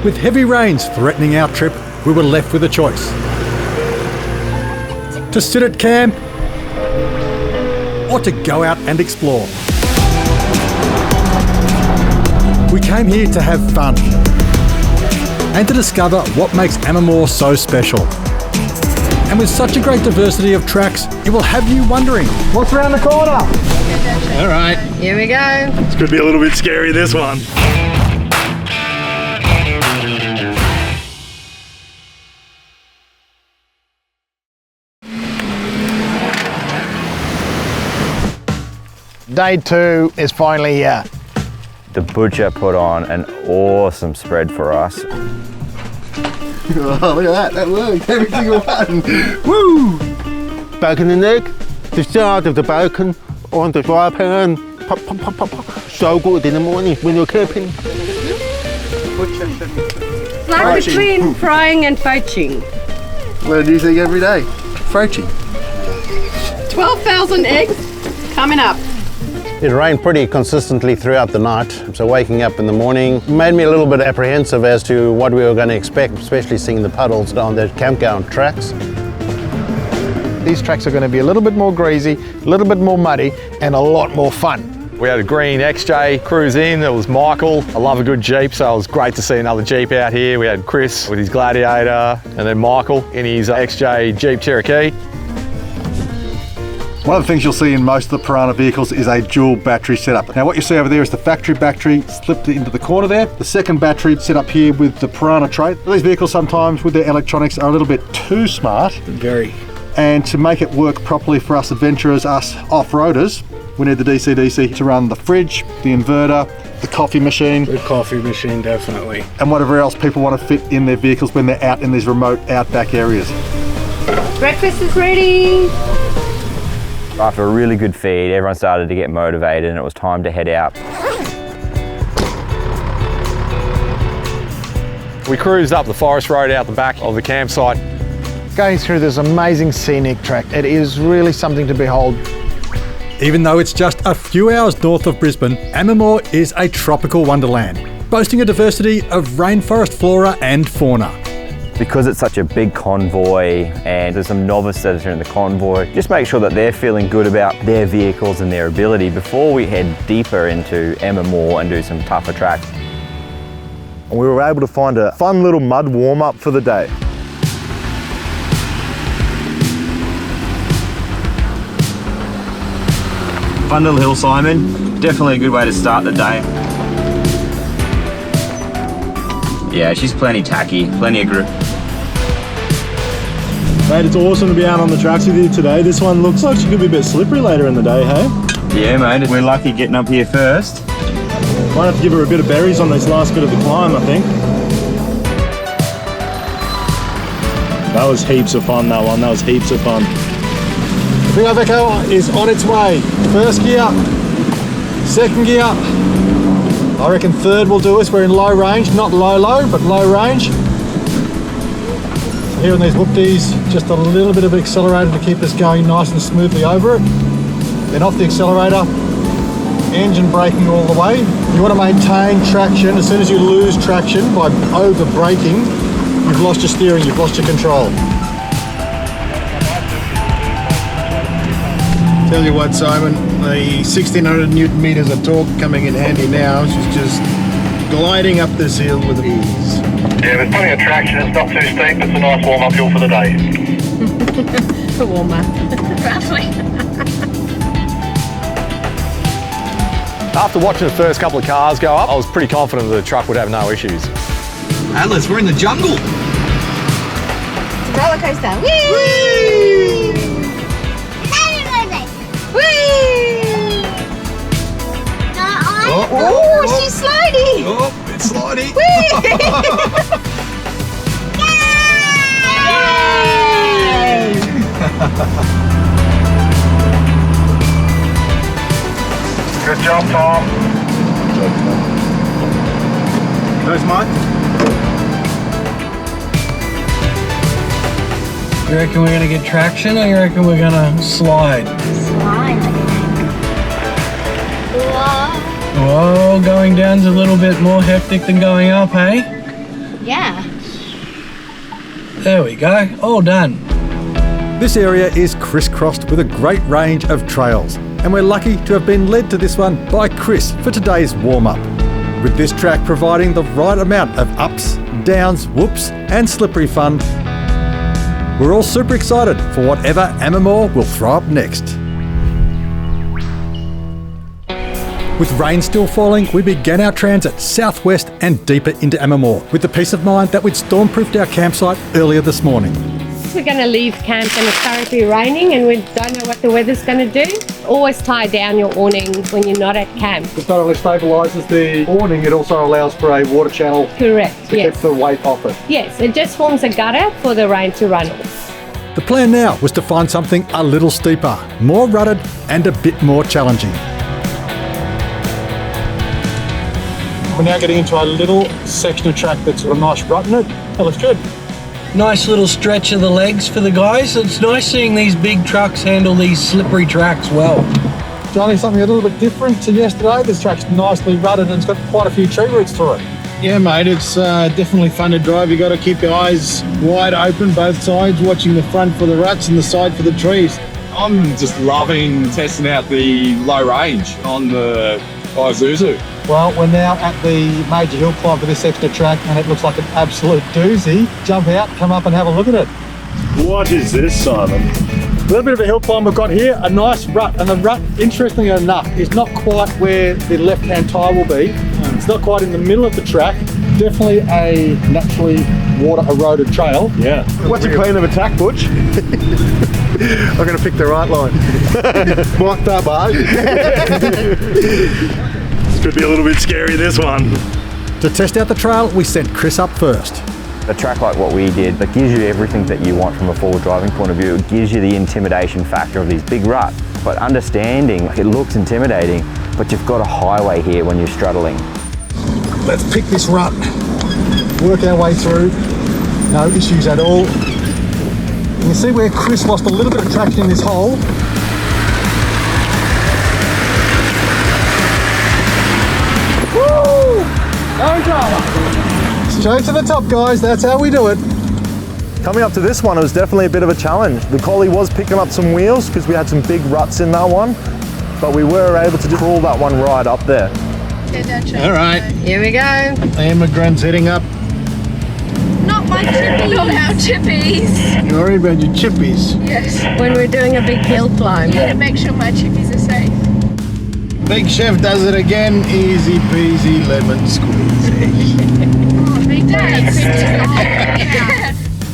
With heavy rains threatening our trip, we were left with a choice. To sit at camp or to go out and explore. We came here to have fun and to discover what makes Amamoor so special. And with such a great diversity of tracks, it will have you wondering, what's around the corner? All right. Here we go. It's going to be a little bit scary, this one. Day 2 is finally here. The butcher put on an awesome spread for us. Oh, look at that, that worked, every single one. Woo! Bacon and egg, the start of the bacon on the fry pan. Pop, pop, pop, pop, pop. So good in the morning when you're camping. It's like between frying and poaching. Learn a new thing every day. Poaching. 12,000 eggs coming up. It rained pretty consistently throughout the night, so waking up in the morning made me a little bit apprehensive as to what we were going to expect, especially seeing the puddles on the campground tracks. These tracks are going to be a little bit more greasy, a little bit more muddy, and a lot more fun. We had a green XJ cruise in, it was Michael. I love a good Jeep, so it was great to see another Jeep out here. We had Chris with his Gladiator, and then Michael in his XJ Jeep Cherokee. One of the things you'll see in most of the Piranha vehicles is a dual battery setup. Now what you see over there is the factory battery slipped into the corner there. The second battery set up here with the Piranha tray. These vehicles sometimes with their electronics are a little bit too smart. Very. And to make it work properly for us adventurers, us off-roaders, we need the DC-DC to run the fridge, the inverter, the coffee machine. The coffee machine, definitely. And whatever else people want to fit in their vehicles when they're out in these remote outback areas. Breakfast is ready. After a really good feed, everyone started to get motivated and it was time to head out. We cruised up the forest road out the back of the campsite. Going through this amazing scenic track, it is really something to behold. Even though it's just a few hours north of Brisbane, Amamoor is a tropical wonderland, boasting a diversity of rainforest flora and fauna. Because it's such a big convoy and there's some novices that are in the convoy, just make sure that they're feeling good about their vehicles and their ability before we head deeper into Amamoor and do some tougher tracks. We were able to find a fun little mud warm-up for the day. Fun little hill, Simon. Definitely a good way to start the day. Yeah, she's plenty tacky, plenty of grip. Mate, it's awesome to be out on the tracks with you today. This one looks like she could be a bit slippery later in the day, hey? Yeah, mate, we're lucky getting up here first. Might have to give her a bit of berries on this last bit of the climb, I think. That was heaps of fun, that one. That was heaps of fun. The Iveco is on its way. First gear, second gear. I reckon third will do us. We're in low range, not low, but low range. Here on these whoopties, just a little bit of accelerator to keep us going nice and smoothly over it. Then off the accelerator, engine braking all the way. You want to maintain traction. As soon as you lose traction by over braking, you've lost your steering, you've lost your control. Tell you what, Simon, the 1600 Newton meters of torque coming in handy now. She's just gliding up this hill with ease. Yeah, there's plenty of traction. It's not too steep. It's a nice warm-up hill for the day. A warm-up. After watching the first couple of cars go up, I was pretty confident the truck would have no issues. Atlas, we're in the jungle. Roller coaster. Whee! Whee! Whee! Oh, she's sliding. Oh, it's sliding. Whee! Good job, Tom. There's Mike. You reckon we're gonna get traction, or you reckon we're gonna slide? Slide. Whoa. Whoa, going down's a little bit more hectic than going up, hey? Yeah. There we go. All done. This area is crisscrossed with a great range of trails, and we're lucky to have been led to this one by Chris for today's warm-up. With this track providing the right amount of ups, downs, whoops and slippery fun, we're all super excited for whatever Amamoor will throw up next. With rain still falling, we began our transit southwest and deeper into Amamoor with the peace of mind that we'd stormproofed our campsite earlier this morning. We're going to leave camp and it's currently raining and we don't know what the weather's going to do. Always tie down your awning when you're not at camp. This not only stabilises the awning, it also allows for a water channel. Correct, to yes. keep the weight off it. Yes, it just forms a gutter for the rain to run off. The plan now was to find something a little steeper, more rutted and a bit more challenging. We're now getting into a little section of track that's got a nice rut in it. That looks good. Nice little stretch of the legs for the guys. It's nice seeing these big trucks handle these slippery tracks well. Johnny, something a little bit different to yesterday. This track's nicely rutted and it's got quite a few tree roots through it. Yeah, mate, it's definitely fun to drive. You got to keep your eyes wide open, both sides, watching the front for the ruts and the side for the trees. I'm just loving testing out the low range on the Isuzu. Well, we're now at the major hill climb for this extra track and it looks like an absolute doozy. Jump out, come up and have a look at it. What is this, Simon? A little bit of a hill climb we've got here, a nice rut, and the rut, interestingly enough, is not quite where the left-hand tyre will be. It's not quite in the middle of the track. Definitely a naturally water-eroded trail. Yeah. What's your plan of attack, Butch? I'm going to pick the right line. Mic'd up, This could be a little bit scary, this one. To test out the trail, we sent Chris up first. A track like what we did that gives you everything that you want from a forward driving point of view. It gives you the intimidation factor of these big ruts. But understanding, it looks intimidating, but you've got a highway here when you're straddling. Let's pick this rut, work our way through, no issues at all. You can see where Chris lost a little bit of traction in this hole. Woo! No drama. Straight to the top, guys, that's how we do it. Coming up to this one, it was definitely a bit of a challenge. The collie was picking up some wheels because we had some big ruts in that one, but we were able to crawl that one right up there. All right. Here we go. The immigrant's heading up. Not my chippy. Not our chippies. You're worried about your chippies. Yes. When we're doing a big hill climb. Yeah, to make sure my chippies are safe. Big Chef does it again. Easy peasy lemon squeezy. Oh, big day.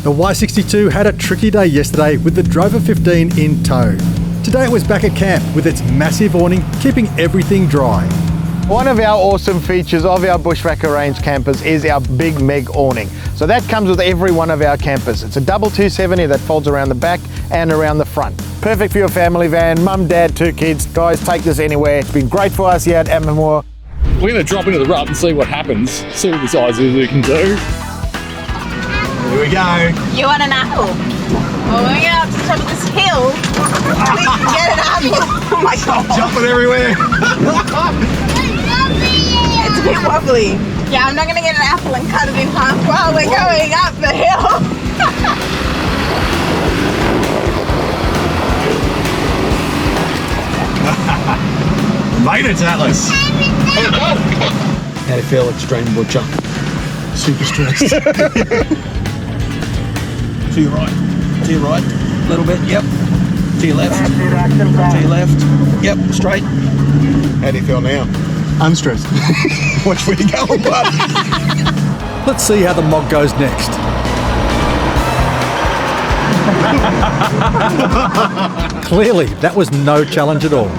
The Y62 had a tricky day yesterday with the Drover 15 in tow. Today it was back at camp with its massive awning keeping everything dry. One of our awesome features of our Bushwakka range campers is our Big Meg awning. So that comes with every one of our campers. It's a double 270 that folds around the back and around the front. Perfect for your family van, mum, dad, 2 kids. Guys, take this anywhere. It's been great for us here at Amamoor. We're going to drop into the rut and see what happens. See what this Isuzu can do. Here we go. You want an apple? Well, when we get up to the top of this hill, we can get an apple. Oh my god. Jumping everywhere. It's a bit wobbly. Yeah, I'm not going to get an apple and cut it in half while we're going up the hill. Made it, Atlas. How do you feel, Extreme Butcher? Super stressed. To your right. To your right. A little bit. Yep. To your left. To your left. Yep. Straight. How do you feel now? Unstressed. Watch where you go, bud. Let's see how the Mog goes next. Clearly, that was no challenge at all.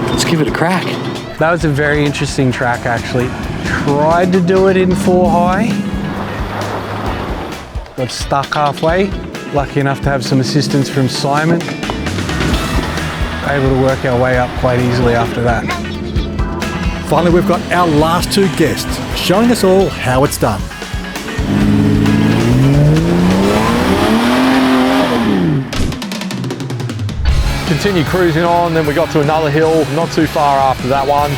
Let's give it a crack. That was a very interesting track, actually. Tried to do it in 4 high. Got stuck halfway. Lucky enough to have some assistance from Simon. Able to work our way up quite easily after that. Finally, we've got our last 2 guests showing us all how it's done. Continue cruising on, then we got to another hill, not too far after that one.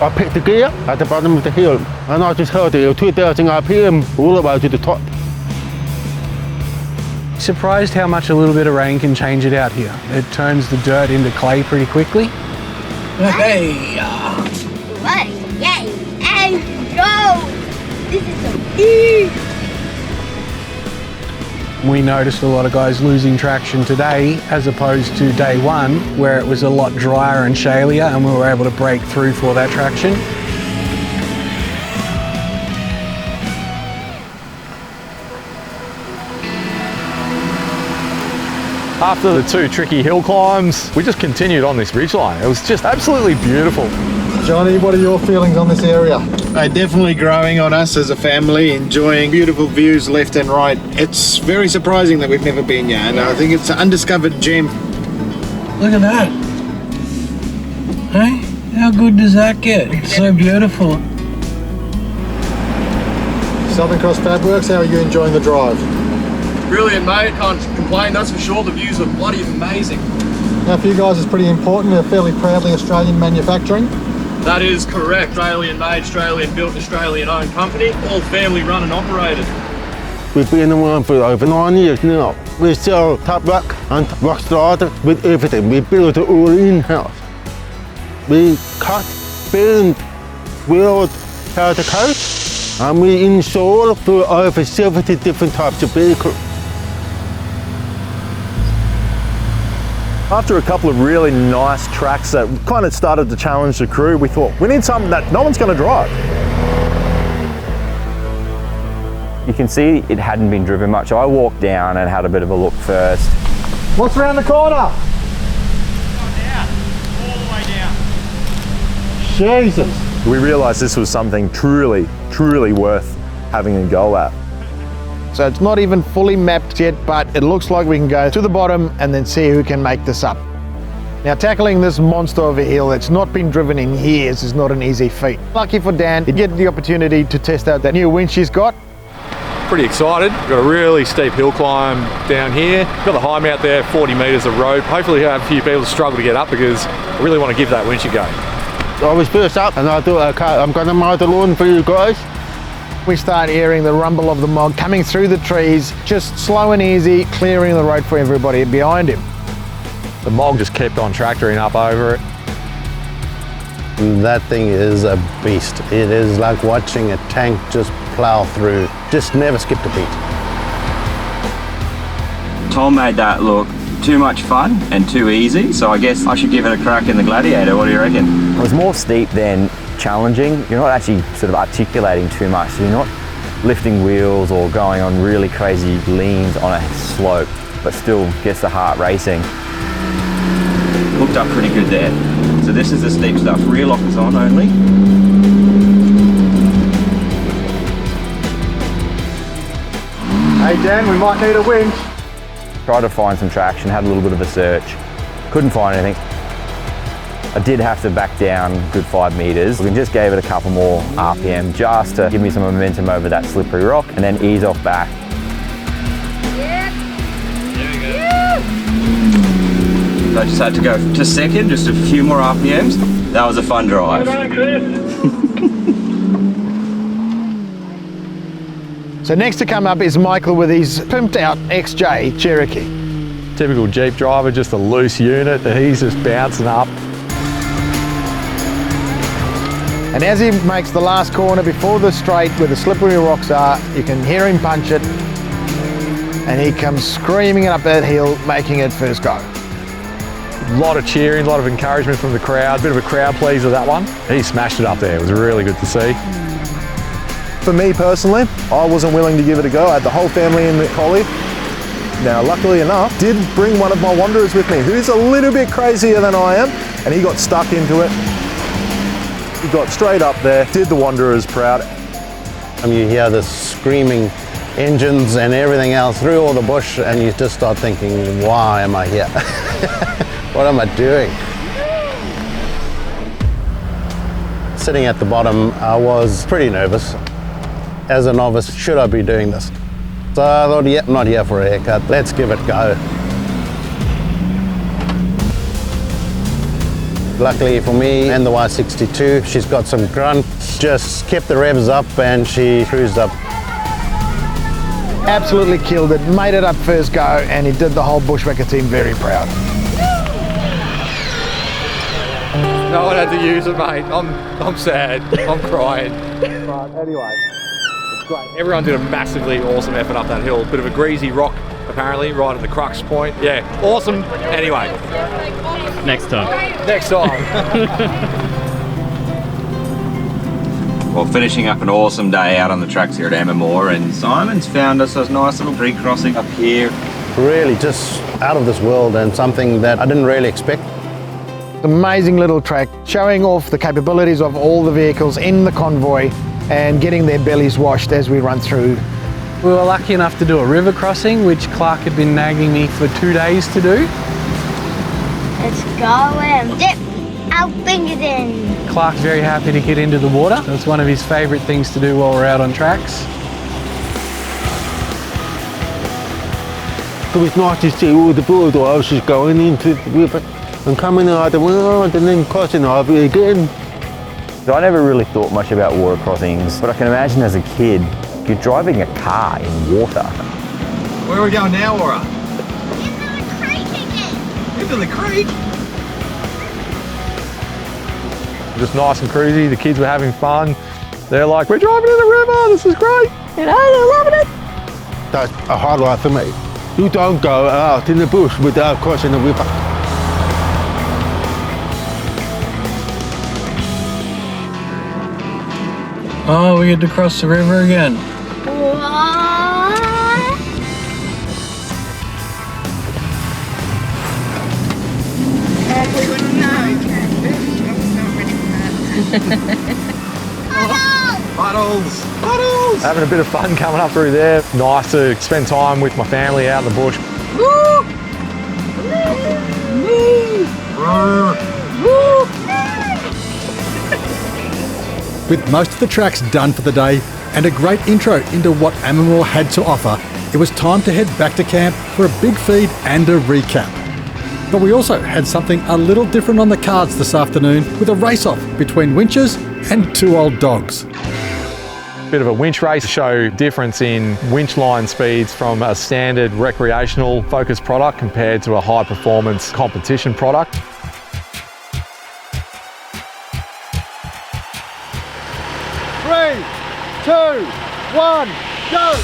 I picked the gear at the bottom of the hill and I just heard it 2,000 RPM all the way to the top. Surprised how much a little bit of rain can change it out here. It turns the dirt into clay pretty quickly. Hey! What? Yay! And go! This is so easy! We noticed a lot of guys losing traction today as opposed to day one where it was a lot drier and shalier and we were able to break through for that traction. After the 2 tricky hill climbs, we just continued on this ridgeline. It was just absolutely beautiful. Johnny, what are your feelings on this area? Definitely growing on us as a family, enjoying beautiful views left and right. It's very surprising that we've never been here, and I think it's an undiscovered gem. Look at that. Hey, how good does that get? It's so beautiful. Southern Cross Fabworks, how are you enjoying the drive? Brilliant, mate. Can't complain, that's for sure. The views are bloody amazing. Now for you guys it's pretty important, they're fairly proudly Australian manufacturing. That is correct. Australian made, Australian built, Australian owned company, all family run and operated. We've been around for over 9 years now. We sell top rock and rock starter with everything. We build it all in-house. We cut, bend, weld powder coat, and we install for over 70 different types of vehicles. After a couple of really nice tracks that kind of started to challenge the crew, we thought we need something that no one's going to drive. You can see it hadn't been driven much. I walked down and had a bit of a look first. What's around the corner? Down, all the way down. Jesus. We realised this was something truly, truly worth having a go at. So it's not even fully mapped yet, but it looks like we can go to the bottom and then see who can make this up. Now tackling this monster of a hill that's not been driven in years is not an easy feat. Lucky for Dan, he'd get the opportunity to test out that new winch he's got. Pretty excited. Got a really steep hill climb down here. Got the high mount there, 40 metres of rope. Hopefully we'll have a few people struggle to get up because I really want to give that winch a go. I was first up and I thought, okay, I'm going to mow the lawn for you guys. We start hearing the rumble of the Mog coming through the trees, just slow and easy, clearing the road for everybody behind him. The Mog just kept on tractoring up over it. That thing is a beast. It is like watching a tank just plow through. Just never skipped a beat. Tom made that look too much fun and too easy, so I guess I should give it a crack in the Gladiator. What do you reckon? It was more steep than challenging. You're not actually sort of articulating too much, so you're not lifting wheels or going on really crazy leans on a slope, but still gets the heart racing. Hooked up pretty good there. So this is the steep stuff. Rear lock is on only. Hey Dan, we might need a winch. Tried to find some traction, had a little bit of a search, couldn't find anything. I did have to back down a good 5 metres. We just gave it a couple more RPM just to give me some momentum over that slippery rock and then ease off back. So I just had to go to second, just a few more RPMs. That was a fun drive. So next to come up is Michael with his pimped out XJ Cherokee. Typical Jeep driver, just a loose unit that he's just bouncing up. And as he makes the last corner before the straight where the slippery rocks are, you can hear him punch it. And he comes screaming up that hill, making it first go. A lot of cheering, a lot of encouragement from the crowd. Bit of a crowd pleaser, that one. He smashed it up there. It was really good to see. For me personally, I wasn't willing to give it a go. I had the whole family in the collie. Now, luckily enough, did bring one of my wanderers with me, who's a little bit crazier than I am, and he got stuck into it. He got straight up there, did the wanderers proud. You hear the screaming engines and everything else through all the bush, and you just start thinking, why am I here? What am I doing? Sitting at the bottom, I was pretty nervous. as a novice, should I be doing this? So I thought, yep, not here for a haircut. Let's give it a go. Luckily for me and the Y62, she's got some grunt, just kept the revs up and she cruised up. Absolutely killed it, made it up first go, and he did the whole Bushwakka team very proud. No one had to use it, mate. I'm sad. I'm crying. But anyway, it's great. Everyone did a massively awesome effort up that hill. Bit of a greasy rock, apparently, right at the crux point. Yeah, awesome. Anyway. Next time. Next time. Well, finishing up an awesome day out on the tracks here at Amamoor, and Simon's found us a nice little creek crossing up here. Really just out of this world and something that I didn't really expect. Amazing little track, showing off the capabilities of all the vehicles in the convoy and getting their bellies washed as we run through. We were lucky enough to do a river crossing, which Clark had been nagging me for 2 days to do. Let's go and dip our fingers in. Clark's very happy to get into the water. That's one of his favourite things to do while we're out on tracks. It was nice to see all the bulldozers going into the river and coming out around and then crossing over again. So I never really thought much about water crossings, but I can imagine as a kid, you're driving a car in water. Where are we going now, Aura? Into the creek again. Into the creek? Just nice and cruisy. The kids were having fun. They're like, we're driving in the river. This is great. You know, they're loving it. That's a highlight for me. You don't go out in the bush without crossing the river. Oh, we get to cross the river again. What? Puddles! Puddles! Having a bit of fun coming up through there. Nice to spend time with my family out in the bush. Woo! With most of the tracks done for the day and a great intro into what Amamoor had to offer, it was time to head back to camp for a big feed and a recap. But we also had something a little different on the cards this afternoon with a race-off between winches and two old dogs. Bit of a winch race to show difference in winch line speeds from a standard recreational focused product compared to a high performance competition product. 3, 2, 1, go!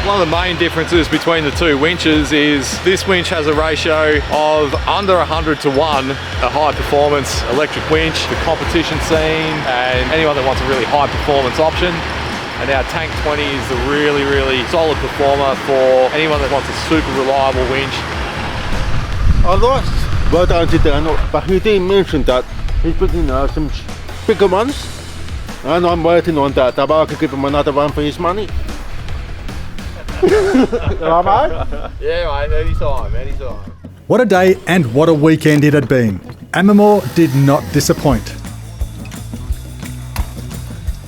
One of the main differences between the two winches is this winch has a ratio of under 100 to 1, a high performance electric winch, the competition scene, and anyone that wants a really high performance option. And our Tank 20 is the really, really solid performer for anyone that wants a super reliable winch. I lost well down to Daniel, but he didn't mention that he's putting some bigger ones, and I'm waiting on that. I could give him another one for his money. Yeah, mate, anytime, anytime. What a day and what a weekend it had been. Amamoor did not disappoint.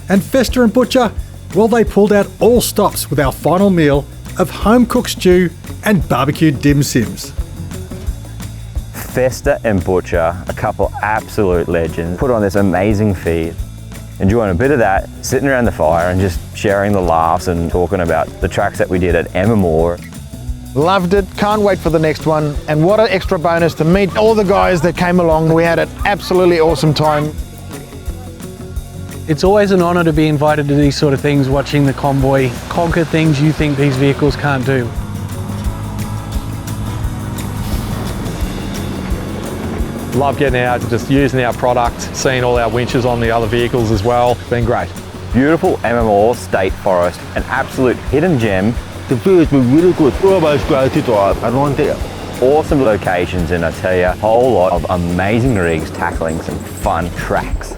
And Fester and Butcher, well, they pulled out all stops with our final meal of home-cooked stew and barbecued dim sims. Fester and Butcher, a couple absolute legends, put on this amazing feed. Enjoying a bit of that, sitting around the fire and just sharing the laughs and talking about the tracks that we did at Amamoor. Loved it, can't wait for the next one. And what an extra bonus to meet all the guys that came along. We had an absolutely awesome time. It's always an honour to be invited to these sort of things, watching the convoy conquer things you think these vehicles can't do. Love getting out, just using our product, seeing all our winches on the other vehicles as well. It's been great. Beautiful Amamoor State Forest, an absolute hidden gem. The views were really good, always great to drive around there. Awesome locations, and I tell you, a whole lot of amazing rigs tackling some fun tracks.